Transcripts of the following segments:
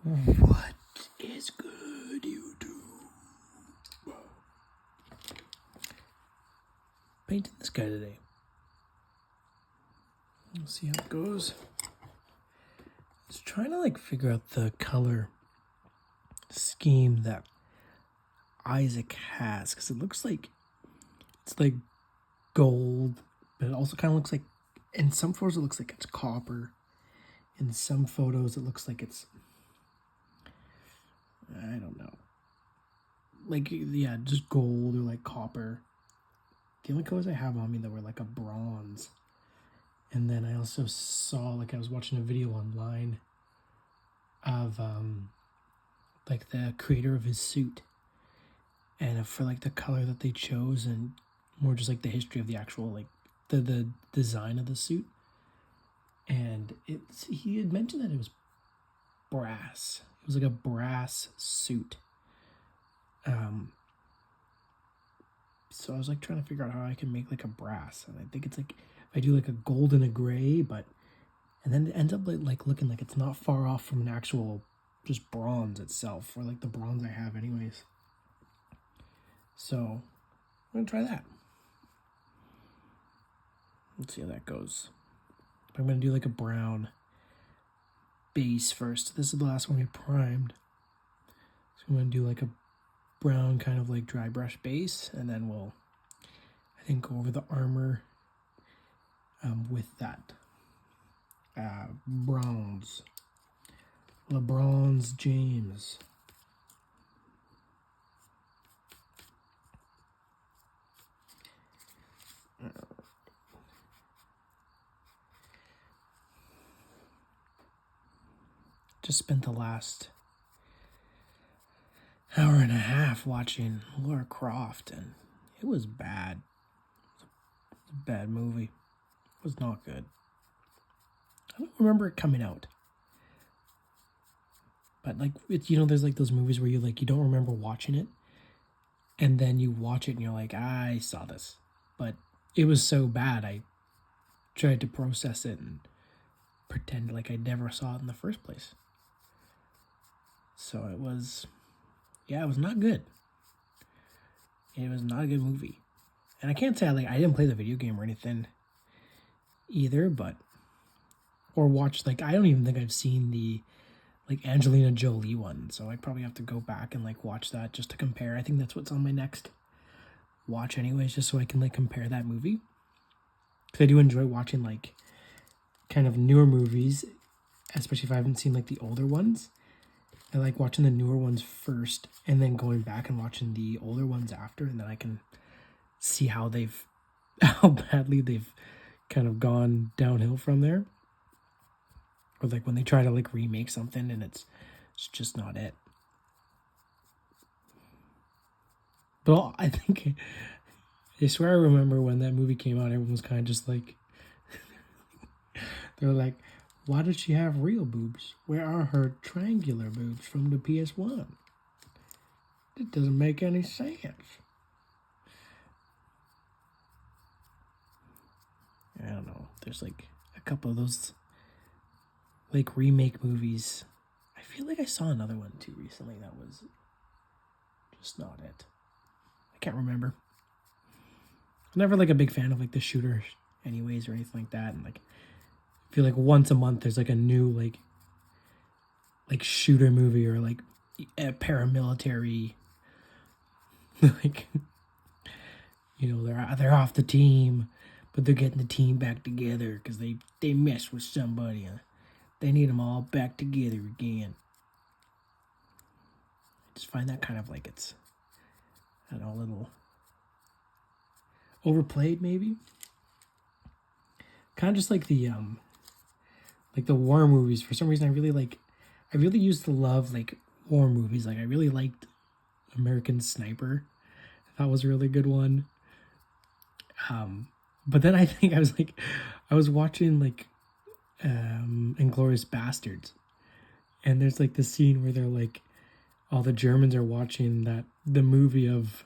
What is good, YouTube? Painting this guy today. We'll see how it goes. Just trying to figure out the color scheme that Isaac has, because it looks like it's like gold, but it also kind of looks like, in some photos it looks like it's copper. In some photos it looks like it's, I don't know, just gold or copper. The only colors I have on me that were a bronze. And then I also saw, I was watching a video online of the creator of his suit, and for the color that they chose, and more just the history of the actual the design of the suit. And he had mentioned that it was brass. It was a brass suit. So I was trying to figure out how I can make a brass, and I think it's if I do a gold and a gray, and then it ends up looking like it's not far off from an actual just bronze itself, or the bronze I have anyways. So I'm gonna try that. Let's see how that goes. I'm gonna do a brown base first. This is the last one we primed, so I'm gonna do a brown kind of dry brush base, and then we'll, I think, go over the armor with that bronze, LeBron's James. Just spent the last hour and a half watching Lara Croft, and it was bad. It was a bad movie. It was not good. I don't remember it coming out. But there's those movies where you don't remember watching it, and then you watch it and you're like, I saw this. But it was so bad, I tried to process it and pretend I never saw it in the first place. So it was not good. It was not a good movie. And I can't say I didn't play the video game or anything either, or watch, I don't even think I've seen the Angelina Jolie one, so I'd probably have to go back and watch that just to compare. I think that's what's on my next watch anyways, just so I can compare that movie. Because I do enjoy watching kind of newer movies, especially if I haven't seen the older ones. I like watching the newer ones first, and then going back and watching the older ones after, and then I can see how badly they've kind of gone downhill from there. Or when they try to remake something and it's just not it. But I swear I remember when that movie came out, everyone was kind of just they were like, why does she have real boobs? Where are her triangular boobs from the PS1? It doesn't make any sense. I don't know. There's a couple of those remake movies. I feel I saw another one too recently that was just not it. I can't remember. I'm never a big fan of the shooters anyways or anything like that, and I feel once a month there's a new shooter movie or a paramilitary they're off the team, but they're getting the team back together because they messed with somebody. They need them all back together again. I just find that kind of it's, I don't know, a little overplayed maybe. Kind of just the war movies. For some reason, I really used to love war movies. I really liked American Sniper. I thought was a really good one. But then I think I was watching Inglourious Bastards, and there's this scene where they're all the Germans are watching the movie of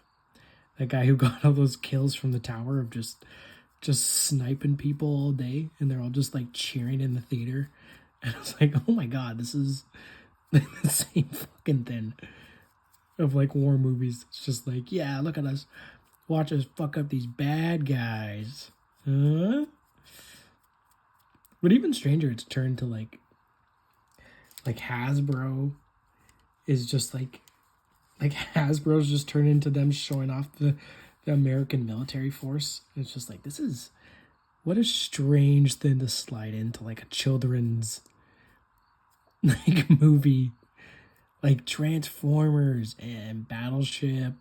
that guy who got all those kills from the tower of just sniping people all day, and they're all just cheering in the theater. And I was oh my god, this is the same fucking thing of like war movies. It's just like, yeah, look at us. Watch us fuck up these bad guys. Huh? But even stranger, it's turned to like Hasbro is just like Hasbro's just turned into them showing off the American military force. It's just like, this is, what a strange thing to slide into like a children's like movie, like Transformers and Battleship,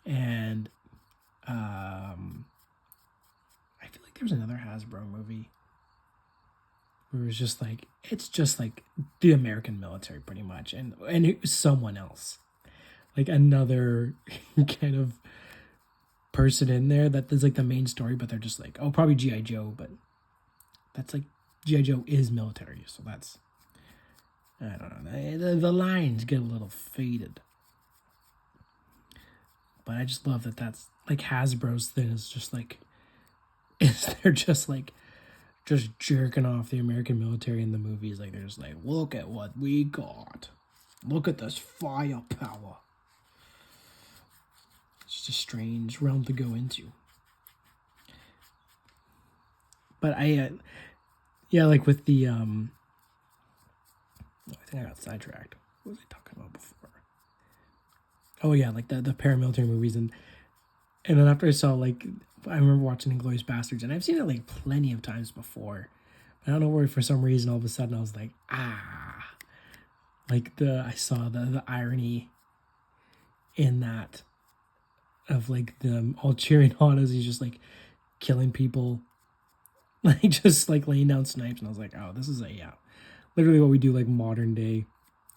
and I feel like there was another Hasbro movie where it was just like, it's just like the American military pretty much, and it was someone else, like another kind of person in there that is like the main story, but they're just like, oh, probably G.I. Joe, but that's like, G.I. Joe is military, so that's, I don't know, the lines get a little faded. But I just love that that's like Hasbro's thing is just like, they're just like, just jerking off the American military in the movies. Like, they're just like, look at what we got. Look at this firepower. It's just a strange realm to go into. But yeah, like with the, I think I got sidetracked. What was I talking about before? Oh yeah, like the paramilitary movies, and then after I saw, like, I remember watching Inglourious Bastards, and I've seen it like plenty of times before. But I don't know where, for some reason, all of a sudden I was like, like I saw the irony in that of like them all cheering on as he's just like killing people, like just like laying down snipes, and I was like, oh, this is literally what we do like modern day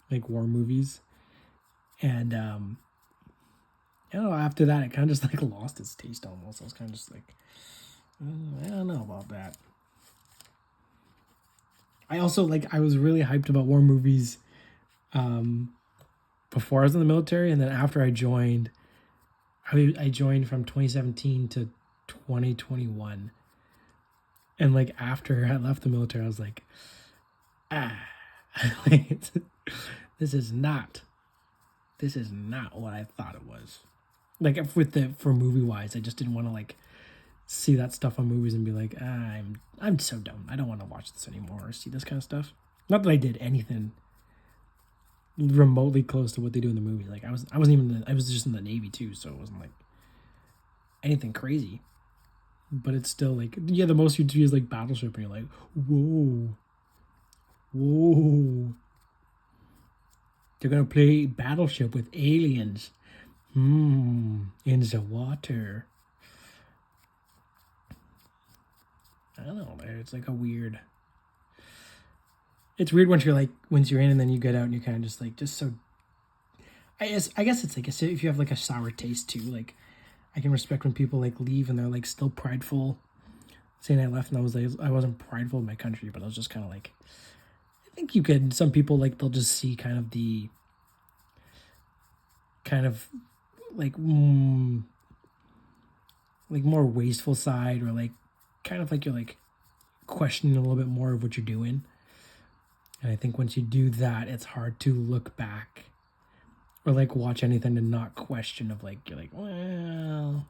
like war movies. And you know, after that, it kind of just like lost its taste almost. I was kind of just like, I don't know about that. I also I was really hyped about war movies before I was in the military, and then after I joined, I joined from 2017 to 2021. And like after I left the military, I was like, this is not what I thought it was. Like for movie wise, I just didn't want to like see that stuff on movies and be like, I'm so dumb. I don't want to watch this anymore or see this kind of stuff. Not that I did anything remotely close to what they do in the movies. Like I was just in the Navy too, so it wasn't like anything crazy. But it's still like, yeah, the most you do is like Battleship, and you're like, whoa. They're gonna play Battleship with aliens. In the water. I don't know. It's like it's weird once you're in, and then you get out and you're kind of just like, just so. I guess it's like if you have like a sour taste too. Like, I can respect when people like leave and they're like still prideful. Saying I left and I wasn't prideful of my country, but I was just kind of like, I think some people like, they'll just see kind of the like more wasteful side, or like kind of like you're like questioning a little bit more of what you're doing. And I think once you do that, it's hard to look back or like watch anything and not question of like, you're like, well,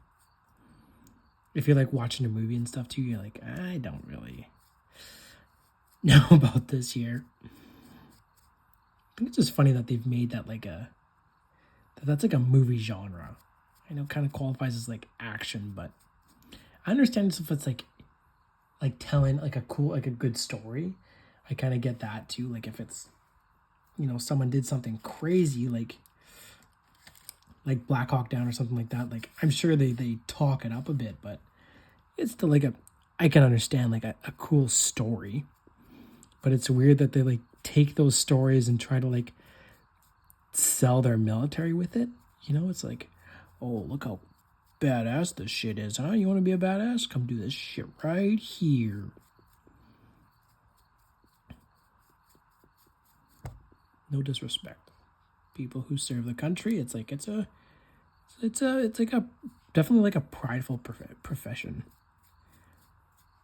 if you're like watching a movie and stuff too, you're like, I don't really know about this here. I think it's just funny that they've made that that's like a movie genre. I know it kind of qualifies as like action, but I understand if it's like telling like a good story. I kind of get that too. Like if it's, someone did something crazy, like Black Hawk Down or something like that. Like I'm sure they talk it up a bit, but it's still like I can understand like a cool story. But it's weird that they like take those stories and try to like sell their military with it. It's like, oh, look how badass this shit is, huh? You want to be a badass? Come do this shit right here. No disrespect. People who serve the country, it's like it's definitely like a prideful profession.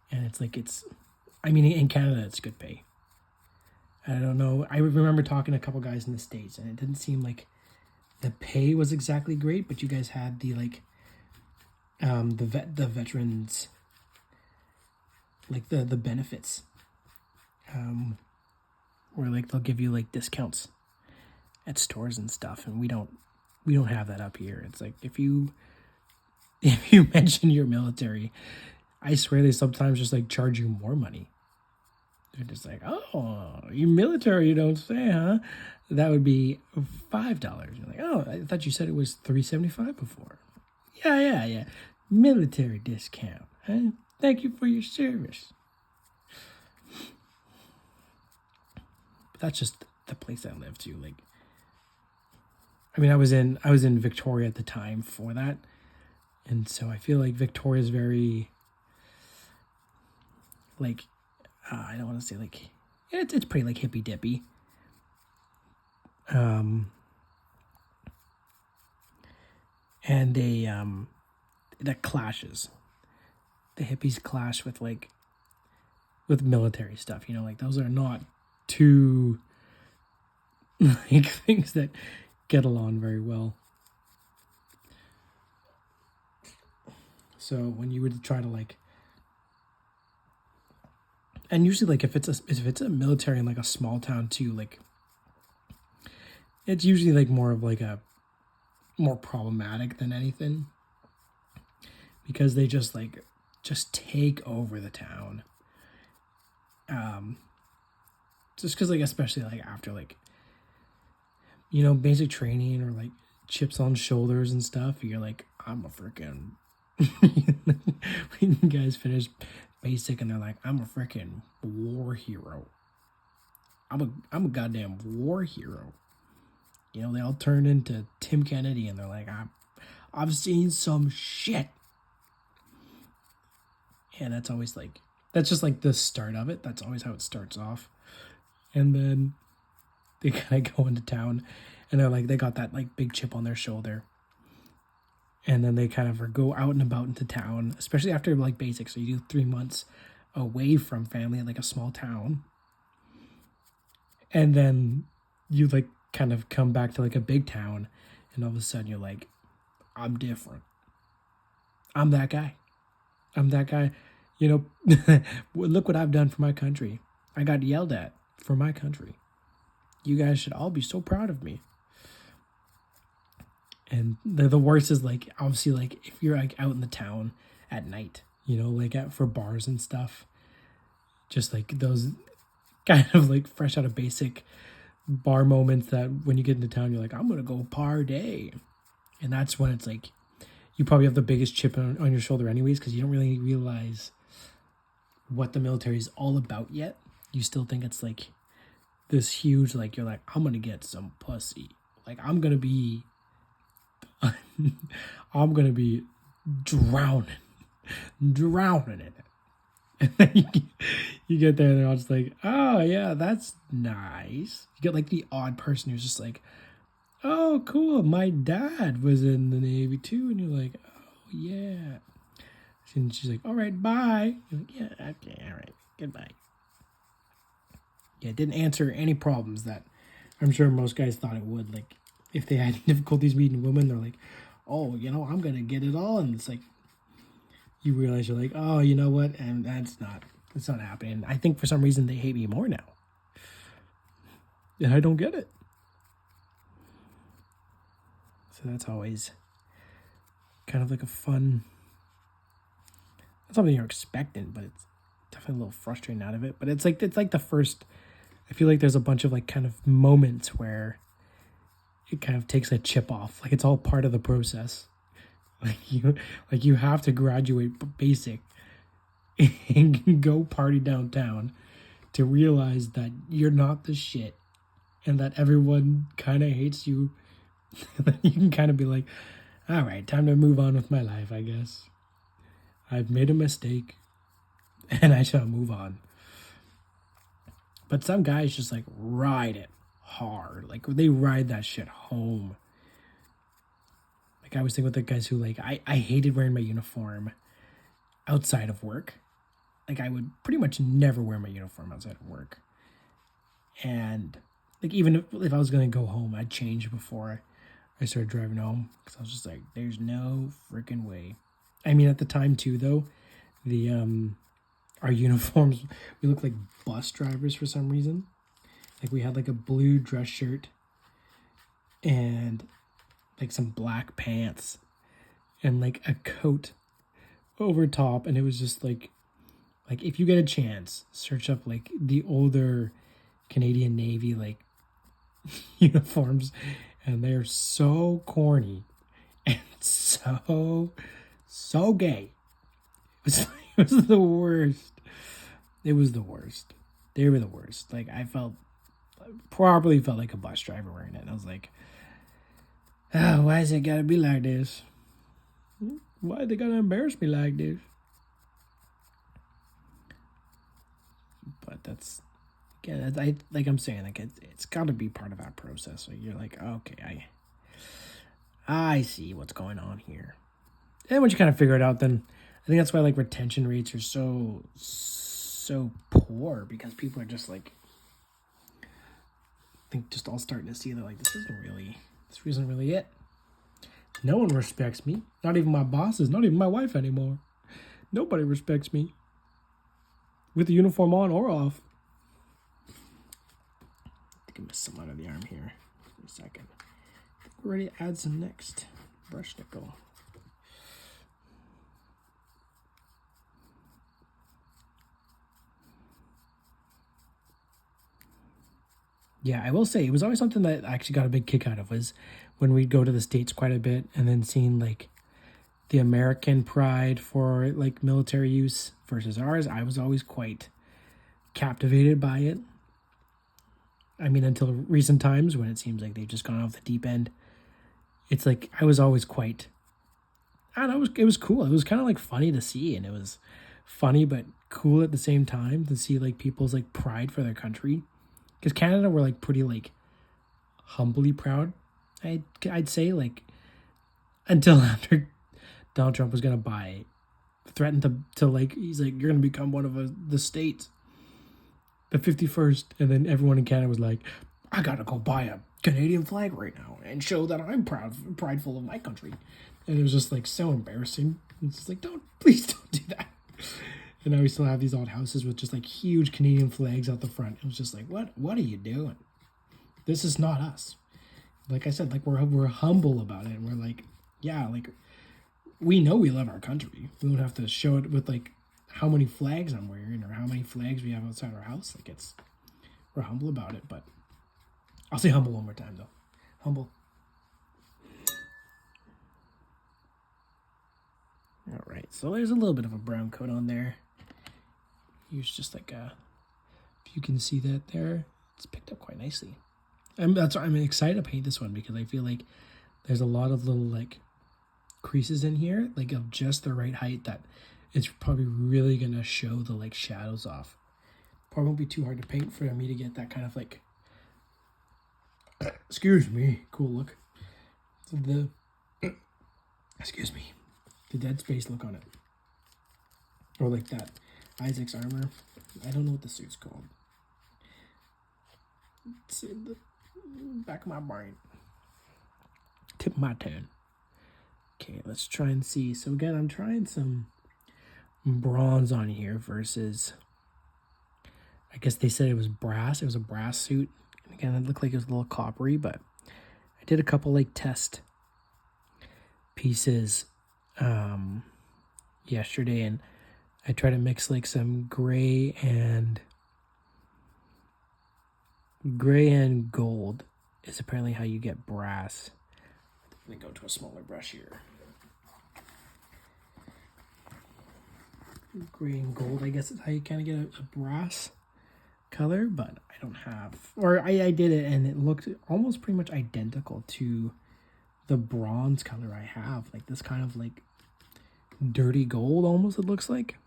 And it's like, in Canada, it's good pay. I don't know. I remember talking to a couple guys in the States, and it didn't seem like the pay was exactly great, but you guys had the like the veterans, like the benefits, where like they'll give you like discounts at stores and stuff, and we don't have that up here. It's like if you mention your military, I swear they sometimes just like charge you more money. They're just like, oh, you military, you don't say, huh? That would be $5. You're like, oh, I thought you said it was $3.75 before. Yeah. Military discount. Huh? Thank you for your service. But that's just the place I live to. Like, I mean, I was in Victoria at the time for that, and so I feel like Victoria is very like I don't want to say like it's pretty like hippy dippy. And that clashes. The hippies clash with like with military stuff. You know, like those are not two like things that get along very well. So when you would try to like, and usually like if it's a military in like a small town too, like it's usually like more of like a more problematic than anything, because they just take over the town. Just because like especially like after like basic training or like chips on shoulders and stuff, you're like, I'm a freaking when you guys finish basic and they're like, I'm a freaking war hero. I'm a goddamn war hero. They all turn into Tim Kennedy and they're like, I've seen some shit. And that's always like, that's just like the start of it. That's always how it starts off. And then they kind of go into town and they're like, they got that like big chip on their shoulder. And then they kind of go out and about into town, especially after like basic. So you do 3 months away from family in like a small town. And then you like kind of come back to like a big town, and all of a sudden you're like, I'm different. I'm that guy. Look what I've done for my country. I got yelled at for my country. You guys should all be so proud of me. And the worst is like, obviously, like if you're like out in the town at night, like for bars and stuff, just like those kind of like fresh out of basic bar moments that when you get into town, you're like, I'm going to go party. And that's when it's like, you probably have the biggest chip on your shoulder anyways, because you don't really realize what the military is all about yet. You still think it's like this huge, like, you're like, I'm going to get some pussy. Like, I'm going to be drowning in it. And then you get there and they're all just like, oh yeah, that's nice. You get like the odd person who's just like, oh cool, my dad was in the Navy too. And you're like, oh yeah. And she's like, all right, bye. You're like, yeah, okay, all right, goodbye. Yeah, it didn't answer any problems that I'm sure most guys thought it would. Like, if they had difficulties meeting women, they're like, oh, I'm going to get it all. And it's like, you realize you're like, oh, you know what? And it's not happening. I think for some reason they hate me more now. And I don't get it. So that's always kind of like a fun, not something you're expecting, but it's definitely a little frustrating out of it. But it's like the first, I feel like there's a bunch of like kind of moments where it kind of takes a chip off. Like it's all part of the process. Like you have to graduate basic and go party downtown to realize that you're not the shit and that everyone kind of hates you. You can kind of be like, all right, time to move on with my life, I guess. I've made a mistake and I shall move on. But some guys just like ride it hard. Like they ride that shit home. Like I was thinking with the guys who like, I hated wearing my uniform outside of work. Like I would pretty much never wear my uniform outside of work. And like, even if I was going to go home, I'd change before I started driving home. Because I was just like, there's no freaking way. I mean, at the time too, though, the our uniforms, we looked like bus drivers for some reason. Like, we had like a blue dress shirt and like some black pants and like a coat over top, and it was just like if you get a chance, search up like the older Canadian Navy like uniforms, and they're so corny and so gay. It was the worst. It was the worst. They were the worst. Like, I probably felt like a bus driver wearing it. I was like, oh, why is it gotta be like this? Why they gotta embarrass me like this? But that's, again, I'm saying, like, it's gotta be part of that process. So you're like, okay, I see what's going on here. And once you kind of figure it out, then I think that's why like retention rates are so poor, because people are just like, I think just all starting to see that like this isn't really it. No one respects me. Not even my bosses. Not even my wife anymore. Nobody respects me. With the uniform on or off. I think I missed some out of the arm here for a second. I think we're ready to add some next. Brush nickel. Yeah, I will say it was always something that I actually got a big kick out of, was when we'd go to the States quite a bit and then seeing like the American pride for like military use versus ours. I was always quite captivated by it. I mean, until recent times when it seems like they've just gone off the deep end. It's like I was always quite, I don't know, it was cool. It was kind of like funny to see, and it was funny but cool at the same time to see like people's like pride for their country. Because Canada were like pretty like humbly proud. I'd say, like, until after Donald Trump was gonna threatened to like, he's like, you're gonna become one of the states, the 51st, and then everyone in Canada was like, I gotta go buy a Canadian flag right now and show that I'm prideful of my country. And it was just like so embarrassing. It's just like, please don't do that. And now we still have these old houses with just like huge Canadian flags out the front. It was just like, what are you doing? This is not us. Like I said, like we're humble about it. And we're like, yeah, like we know we love our country. We don't have to show it with like how many flags I'm wearing or how many flags we have outside our house. Like we're humble about it. But I'll say humble one more time though. Humble. All right, so there's a little bit of a brown coat on there. Use just like if you can see that there, it's picked up quite nicely. I'm excited to paint this one because I feel like there's a lot of little like creases in here, like of just the right height that it's probably really gonna show the like shadows off. Probably won't be too hard to paint for me to get that kind of like, excuse me, cool look. So excuse me, the Dead Space look on it, or like that Isaac's armor. I don't know what the suit's called. It's in the back of my brain. Tip of my tongue. Okay, let's try and see. So again, I'm trying some bronze on here versus, I guess they said it was brass. It was a brass suit. And again, it looked like it was a little coppery, but I did a couple like test pieces yesterday, and I try to mix like some gray and gold is apparently how you get brass. Let me go to a smaller brush here. Gray and gold, I guess, is how you kind of get a brass color, but I don't have, or I did it and it looked almost pretty much identical to the bronze color I have, like this kind of like dirty gold almost, it looks like.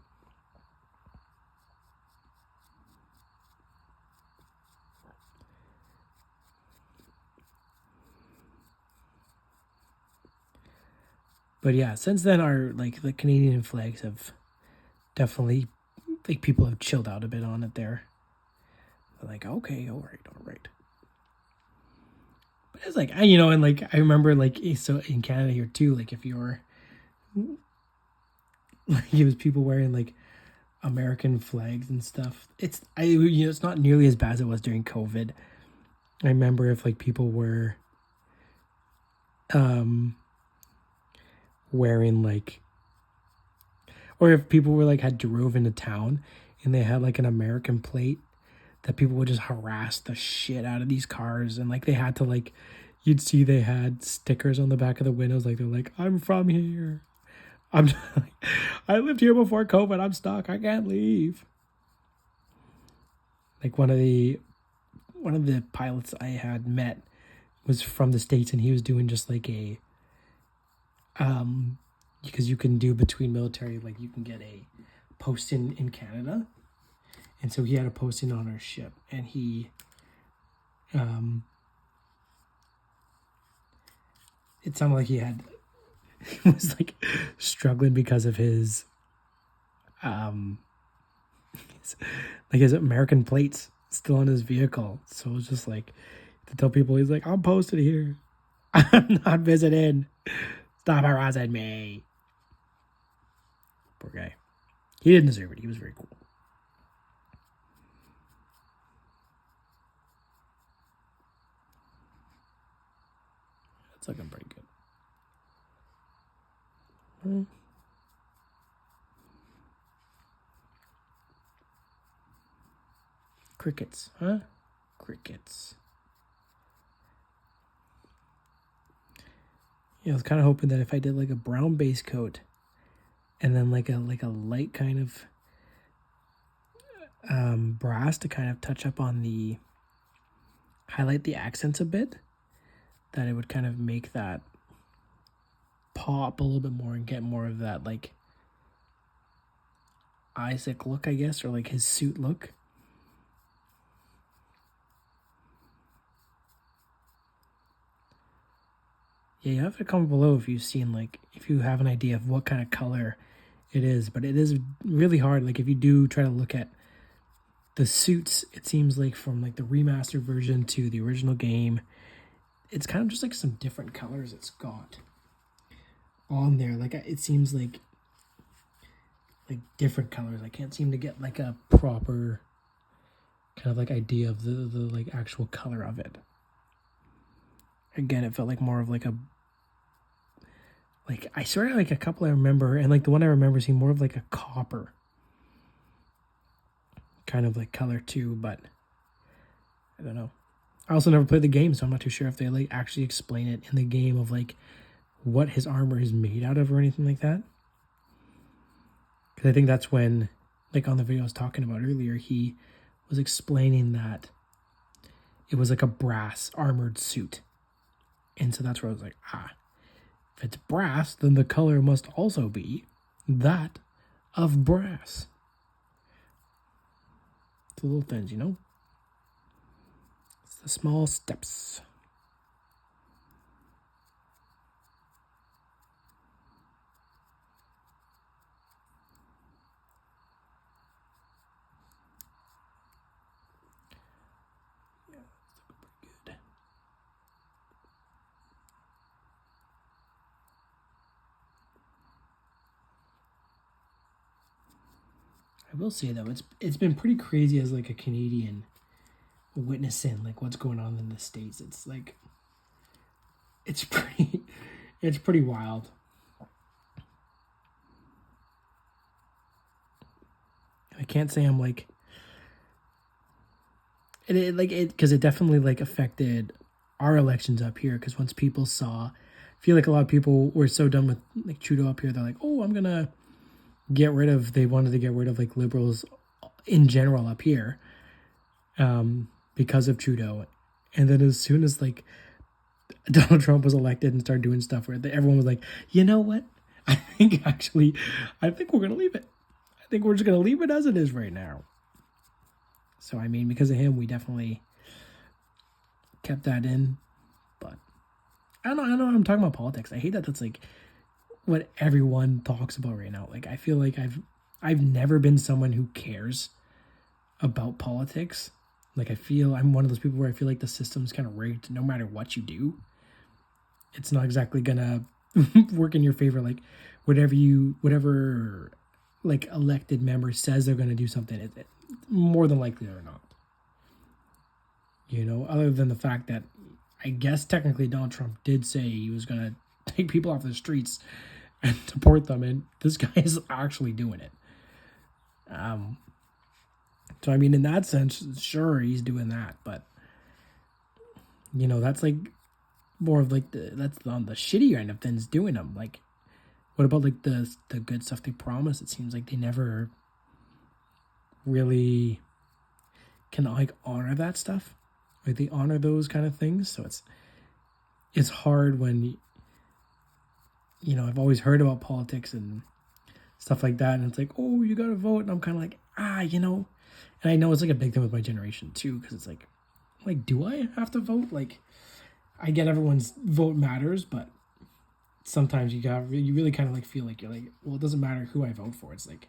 But yeah, since then our like the Canadian flags have definitely, like, people have chilled out a bit on it there. But like, okay, all right. But it's like, and like I remember like so in Canada here too, like if you're like it was people wearing like American flags and stuff. It's not nearly as bad as it was during COVID. I remember if like people were wearing like, or if people were like had drove into town and they had like an American plate, that people would just harass the shit out of these cars. And like they had to like, you'd see they had stickers on the back of the windows, like they're like, I'm from here, I lived here before COVID, I'm stuck, I can't leave. Like one of the pilots I had met was from the States, and he was doing just like a because you can do between military, like you can get a posting in Canada. And so he had a posting on our ship, and he it sounded like he was like struggling because of his his American plates still on his vehicle. So it was just like to tell people, he's like, I'm posted here, I'm not visiting, stop harassing me. Poor guy. He didn't deserve it. He was very cool. That's looking pretty good. Crickets, huh? Crickets. Yeah, I was kind of hoping that if I did like a brown base coat and then like a light kind of brass to kind of touch up on the, highlight the accents a bit, that it would kind of make that pop a little bit more and get more of that like Isaac look, I guess, or like his suit look. Yeah, you have to comment below if you've seen, like, if you have an idea of what kind of color it is. But it is really hard. Like, if you do try to look at the suits, it seems like from, like, the remastered version to the original game, it's kind of just, like, some different colors it's got on there. Like, it seems like different colors. I can't seem to get, like, a proper kind of, like, idea of the like, actual color of it. Again, it felt like more of, like, I swear, like, a couple I remember, and, like, the one I remember seemed more of, like, a copper kind of, like, color, too, but I don't know. I also never played the game, so I'm not too sure if they, like, actually explain it in the game of, like, what his armor is made out of or anything like that. Because I think that's when, like, on the video I was talking about earlier, he was explaining that it was, like, a brass armored suit. And so that's where I was like, if it's brass, then the color must also be that of brass. It's the little things, you know? It's the small steps. Yeah, it's looking pretty good. I will say though, it's been pretty crazy as like a Canadian witnessing like what's going on in the States. It's like it's pretty wild. I can't say I'm like it because it definitely like affected our elections up here, because once people saw, I feel like a lot of people were so done with like Trudeau up here, they're like, oh, they wanted to get rid of like liberals in general up here because of Trudeau. And then as soon as like Donald Trump was elected and started doing stuff where everyone was like, you know what? I think we're going to leave it. I think we're just going to leave it as it is right now. So, I mean, because of him, we definitely kept that in. But I don't know. I'm talking about politics. I hate that that's like what everyone talks about right now. Like, I feel like I've never been someone who cares about politics Like, I'm one of those people where I feel like the system's kind of rigged. No matter what you do, it's not exactly gonna work in your favor. Like, whatever like elected member says they're gonna do something, it more than likely they're not. Other than the fact that I guess technically Donald Trump did say he was gonna take people off the streets and deport them, and this guy is actually doing it. So I mean, in that sense, sure, he's doing that, but that's like more of like that's on the shitty end of things doing them. Like, what about like the good stuff they promise? It seems like they never really can like honor that stuff. Like, they honor those kind of things. So it's hard when I've always heard about politics and stuff like that, and it's like, oh, you gotta vote, and I'm kind of like, and I know it's like a big thing with my generation too, because it's like, do I have to vote? Like, I get everyone's vote matters, but sometimes you really kind of like feel like you're like, well, it doesn't matter who I vote for. It's like,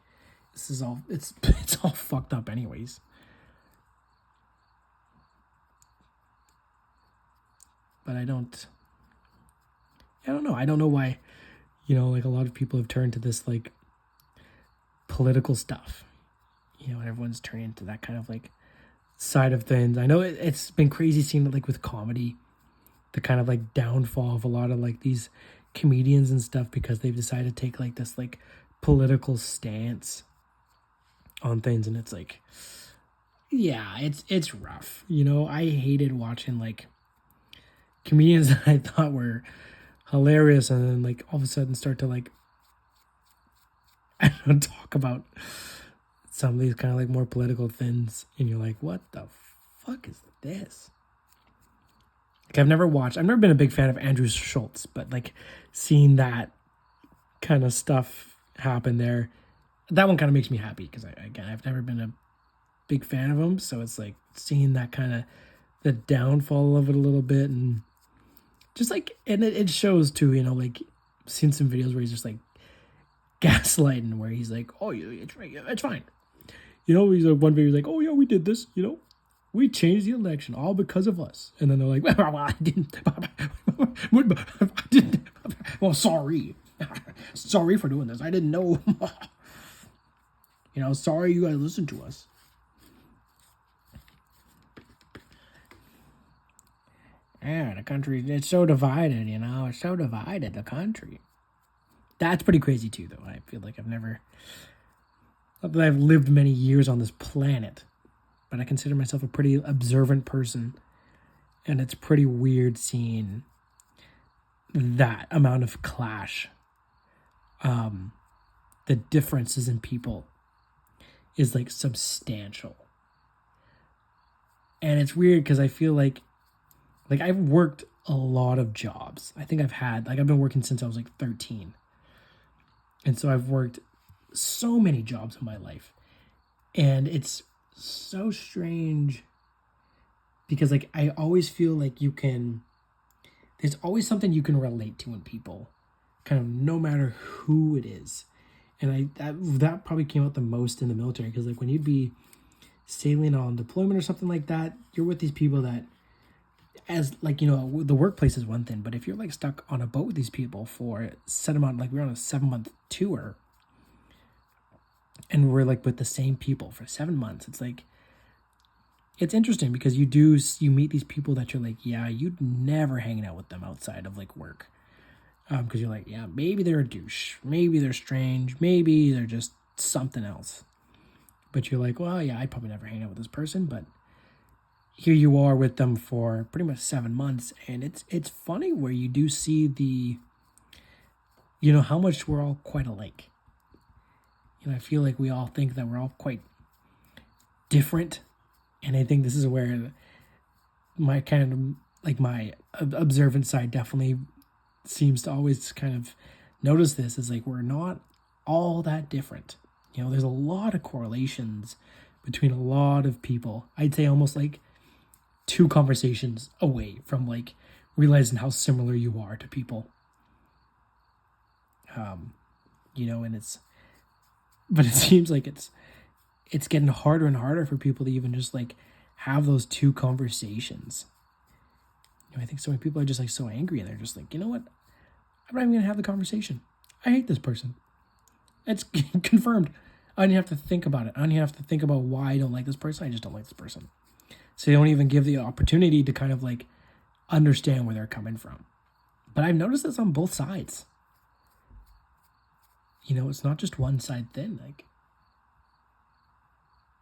this is all it's all fucked up anyways. But I don't know. I don't know why, like a lot of people have turned to this like political stuff, and everyone's turning into that kind of like side of things. I know it's been crazy seeing it like with comedy, the kind of like downfall of a lot of like these comedians and stuff, because they've decided to take like this like political stance on things, and it's like, yeah, it's rough. I hated watching like comedians that I thought were hilarious, and then like all of a sudden start to like talk about some of these kind of like more political things, and you're like, what the fuck is this? Like, I've never been a big fan of Andrew Schultz, but like seeing that kind of stuff happen there, that one kind of makes me happy, because I've never been a big fan of him, so it's like seeing that kind of the downfall of it a little bit, and just like, and it shows too, like seen some videos where he's just like gaslighting, where he's like, oh, it's fine. He's like, one video, he's like, oh yeah, we did this, we changed the election all because of us. And then they're like, well, I didn't. Well, sorry. Sorry for doing this. I didn't know. Sorry you guys listened to us. Yeah, the country, it's so divided, It's so divided, the country. That's pretty crazy too, though. I feel like not that I've lived many years on this planet, but I consider myself a pretty observant person, and it's pretty weird seeing that amount of clash. The differences in people is like substantial, and it's weird because I feel like I've worked a lot of jobs. I think I've been working since I was like 13, and so I've worked so many jobs in my life, and it's so strange because like I always feel like there's always something you can relate to in people, kind of no matter who it is. And that probably came out the most in the military, because like when you'd be sailing on deployment or something like that, you're with these people that, as like, the workplace is one thing, but if you're like stuck on a boat with these people for a set amount, like we're on a 7-month tour, and we're like with the same people for 7 months, it's like, it's interesting because you meet these people that you're like, yeah, you'd never hang out with them outside of like work, because you're like, yeah, maybe they're a douche, maybe they're strange, maybe they're just something else, but you're like, well, yeah, I'd probably never hang out with this person, but here you are with them for pretty much 7 months, and it's funny where you do see how much we're all quite alike. I feel like we all think that we're all quite different, and I think this is where my kind of like my observant side definitely seems to always kind of notice this, is like we're not all that different. There's a lot of correlations between a lot of people. I'd say almost like 2 conversations away from like realizing how similar you are to people. And but it seems like it's getting harder and harder for people to even just like have those two conversations. You know, I think so many people are just like so angry and they're just like, you know what? I'm not even gonna have the conversation. I hate this person. It's confirmed. I don't even have to think about it. I don't even have to think about why I don't like this person. I just don't like this person. So they don't even give the opportunity to kind of like understand where they're coming from. But I've noticed this on both sides. You know, it's not just one side thing. Like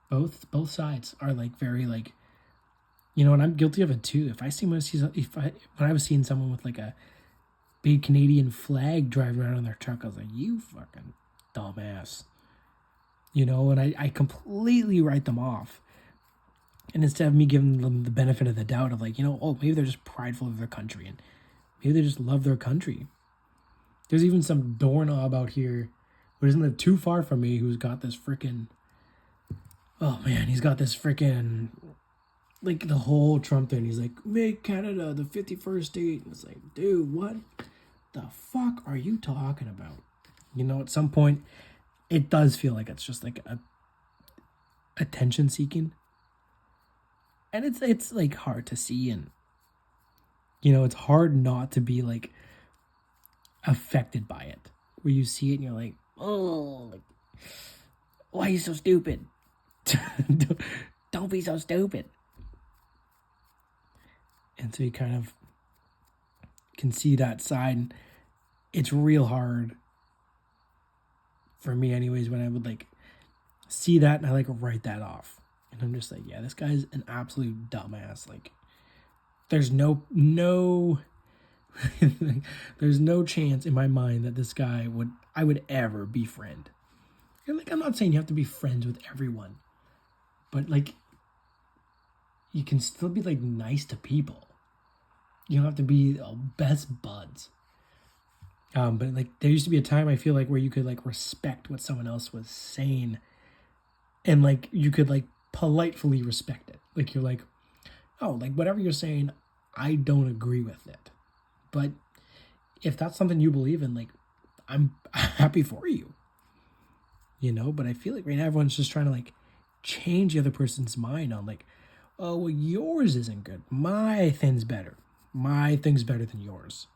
both sides are like very like, you know, and I'm guilty of it too. If when I was seeing someone with like a big Canadian flag driving around in their truck, I was like, you fucking dumbass. You know, and I completely write them off. And instead of me giving them the benefit of the doubt of like, you know, oh, maybe they're just prideful of their country and maybe they just love their country. There's even some doorknob out here who doesn't live too far from me who's got this freaking, oh man, he's got this freaking, like the whole Trump thing. He's like, make Canada the 51st state. And it's like, dude, what the fuck are you talking about? You know, at some point, it does feel like it's just like a attention seeking. And it's like hard to see, and you know, it's hard not to be like affected by it. Where you see it and you're like, oh, like, why are you so stupid? Don't be so stupid. And so you kind of can see that side, and it's real hard for me anyways when I would like see that and I like write that off. And I'm just like, yeah, this guy's an absolute dumbass. Like, there's no there's no chance in my mind that this guy I would ever befriend. And like, I'm not saying you have to be friends with everyone, but like, you can still be like nice to people. You don't have to be best buds. But like, there used to be a time I feel like where you could like respect what someone else was saying, and like you could like politely respect it. Like, you're like, oh, like whatever you're saying, I don't agree with it. But if that's something you believe in, like, I'm happy for you. You know, but I feel like right now everyone's just trying to like change the other person's mind on like, oh, well, yours isn't good. My thing's better. My thing's better than yours.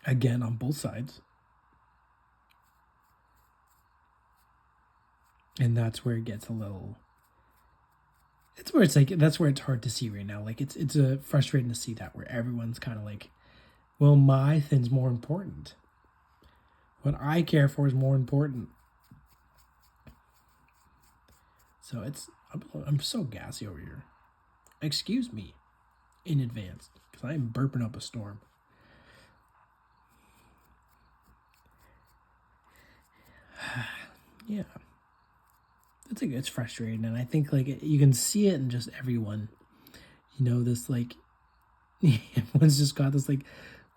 Again, on both sides. And that's where it gets a little, it's where it's like, that's where it's hard to see right now. Like, it's frustrating to see that where everyone's kind of like, well, my thing's more important. What I care for is more important. So I'm so gassy over here. Excuse me in advance, because I'm burping up a storm. Yeah. It's frustrating, and I think like you can see it in just everyone. You know, this like everyone's just got this like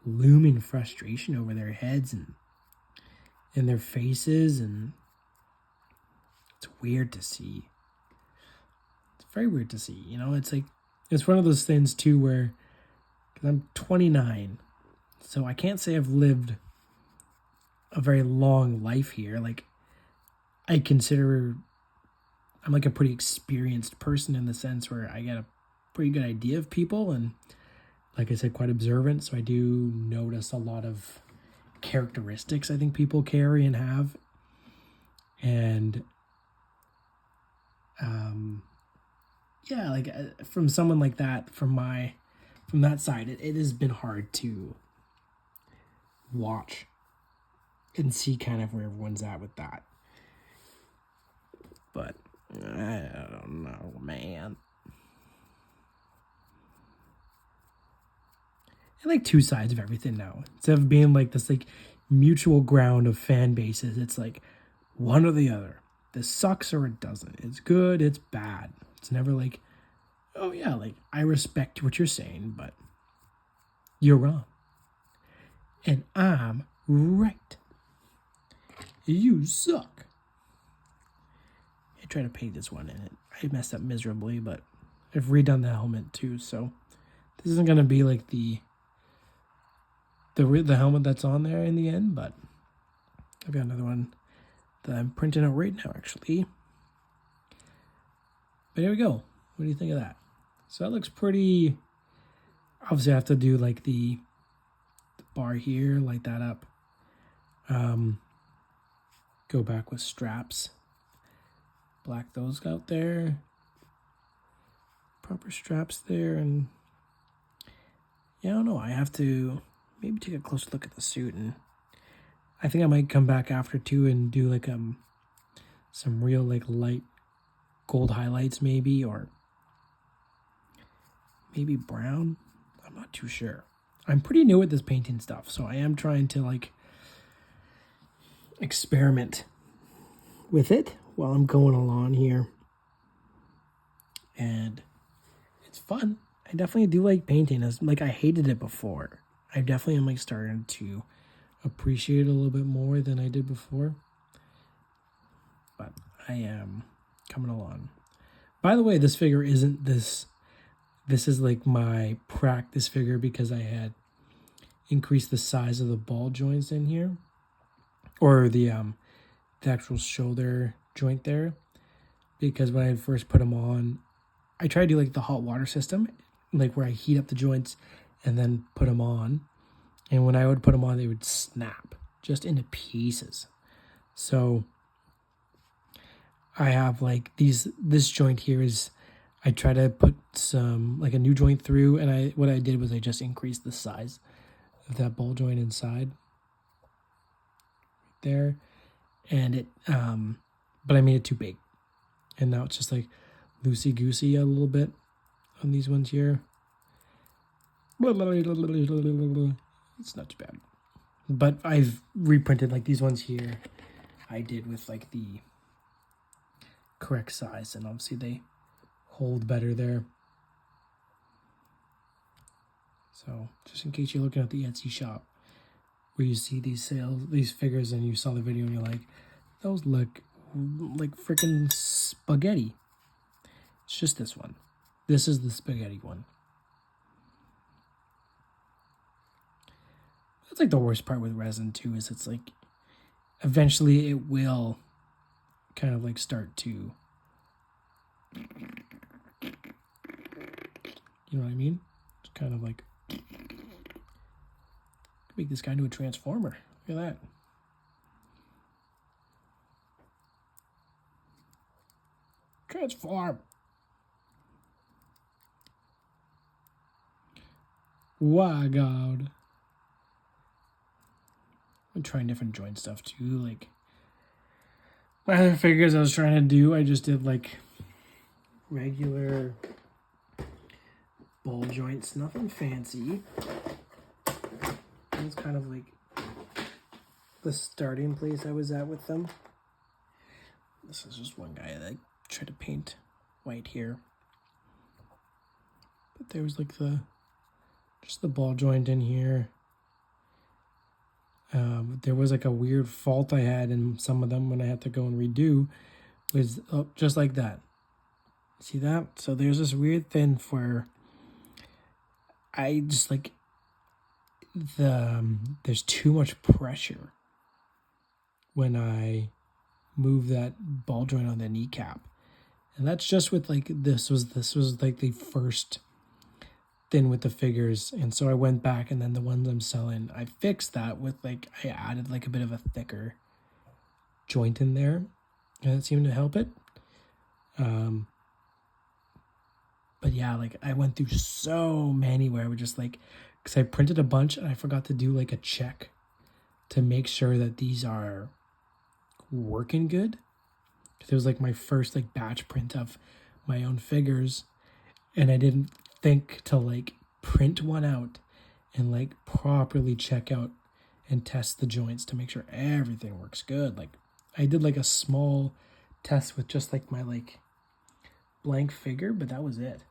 looming frustration over their heads and in their faces, and it's weird to see. It's very weird to see. You know, it's like it's one of those things too where, because I'm 29, so I can't say I've lived a very long life here. Like, I consider I'm like a pretty experienced person in the sense where I get a pretty good idea of people, and like I said, quite observant. So I do notice a lot of characteristics I think people carry and have. And yeah, like from someone like that, from that side, it has been hard to watch and see kind of where everyone's at with that. But I don't know, man. I like two sides of everything now. Instead of being like this like mutual ground of fan bases, it's like one or the other. This sucks or it doesn't. It's good, it's bad. It's never like, oh yeah, like I respect what you're saying, but you're wrong. And I'm right. You suck. I tried to paint this one in it. I messed up miserably, but I've redone the helmet too, so this isn't gonna be like the helmet that's on there in the end, but I've got another one that I'm printing out right now, actually. But here we go. What do you think of that? So that looks pretty... Obviously, I have to do like the bar here, light that up. Go back with straps. Black those out there. Proper straps there. And yeah, I don't know. I have to maybe take a closer look at the suit. And I think I might come back after too and do like some real like light gold highlights maybe, or maybe brown. I'm not too sure. I'm pretty new at this painting stuff, so I am trying to like experiment with it while I'm going along here. And it's fun. I definitely do like painting. As like I hated it before. I definitely am like starting to appreciate it a little bit more than I did before. But I am coming along. By the way, this figure isn't this. This is like my practice figure because I had increased the size of the ball joints in here, or the actual shoulder joint there. Because when I first put them on, I tried to do like the hot water system, like where I heat up the joints and then put them on. And when I would put them on, they would snap just into pieces. So I have like this joint here is, I try to put some, like a new joint through, and what I did was I just increased the size of that ball joint inside there, and it, but I made it too big, and now it's just like loosey-goosey a little bit on these ones here. It's not too bad, but I've reprinted like these ones here. I did with like the correct size, and obviously they hold better there. So just in case you're looking at the Etsy shop where you see these figures, and you saw the video and you're like, those look like freaking spaghetti. It's just this one. This is the spaghetti one. That's like the worst part with resin too, is it's like eventually it will kind of like start to, you know what I mean? It's kind of like, make this guy into a transformer. Look at that. Transform. Wow, God. I'm trying different joint stuff too. Like my other figures I was trying to do, I just did like regular ball joints, nothing fancy. It's kind of like the starting place I was at with them. This is just one guy that I tried to paint white here. But there was like just the ball joint in here. There was like a weird fault I had in some of them when I had to go and redo, was just like that. See that? So there's this weird thing where I just like there's too much pressure when I move that ball joint on the kneecap. And that's just with like this was like the first thing with the figures, and so I went back, and then the ones I'm selling, I fixed that with like, I added like a bit of a thicker joint in there, and it seemed to help it. But yeah, like I went through so many where I would just like, because I printed a bunch and I forgot to do like a check to make sure that these are working good. It was like my first like batch print of my own figures, and I didn't think to like print one out and like properly check out and test the joints to make sure everything works good. Like I did like a small test with just like my like blank figure, but that was it.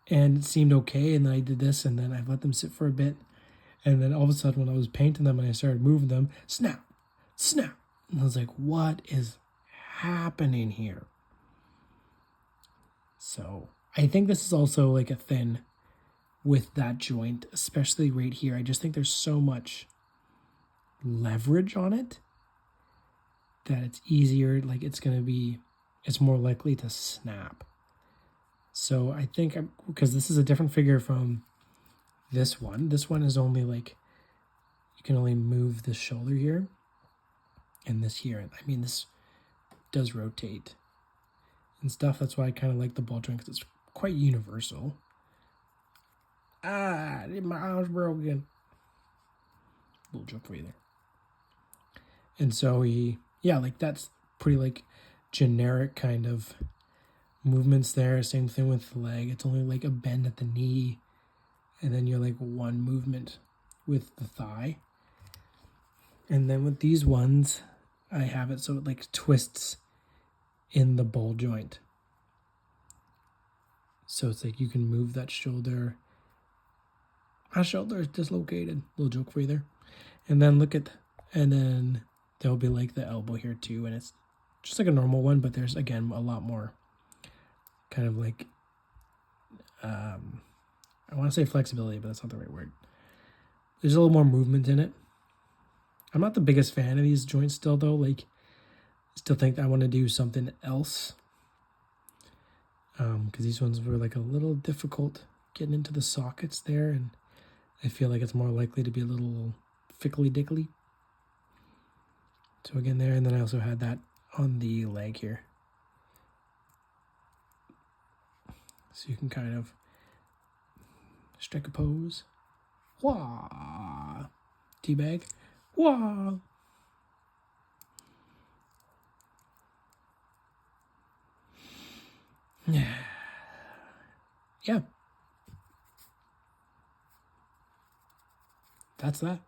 And it seemed okay, and then I did this, and then I let them sit for a bit, and then all of a sudden when I was painting them and I started moving them, snap, snap. And I was like, what is happening here? So I think this is also like a thing with that joint, especially right here. I just think there's so much leverage on it that it's easier. Like it's going to be it's more likely to snap. So I think, because this is a different figure from this one is only like, you can only move this shoulder here and this here. I mean, this does rotate and stuff. That's why I kind of like the ball joint, because it's quite universal. My arm's broken. Little joke for you there. And so like that's pretty like generic kind of movements there. Same thing with the leg. It's only like a bend at the knee, and then you're like one movement with the thigh. And then with these ones, I have it so it like twists in the ball joint. So it's like you can move that shoulder. My shoulder is dislocated. Little joke for you there. And then and then there'll be like the elbow here too, and it's just like a normal one, but there's again a lot more kind of like I want to say flexibility, but that's not the right word. There's a little more movement in it. I'm not the biggest fan of these joints still though. Like, still think I want to do something else. Because these ones were like a little difficult getting into the sockets there, and I feel like it's more likely to be a little fickly-dickly. So again there, and then I also had that on the leg here. So you can kind of strike a pose. Wah! Teabag. Wah! Yeah. That's that.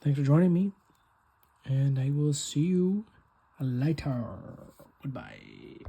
Thanks for joining me, and I will see you later. Goodbye.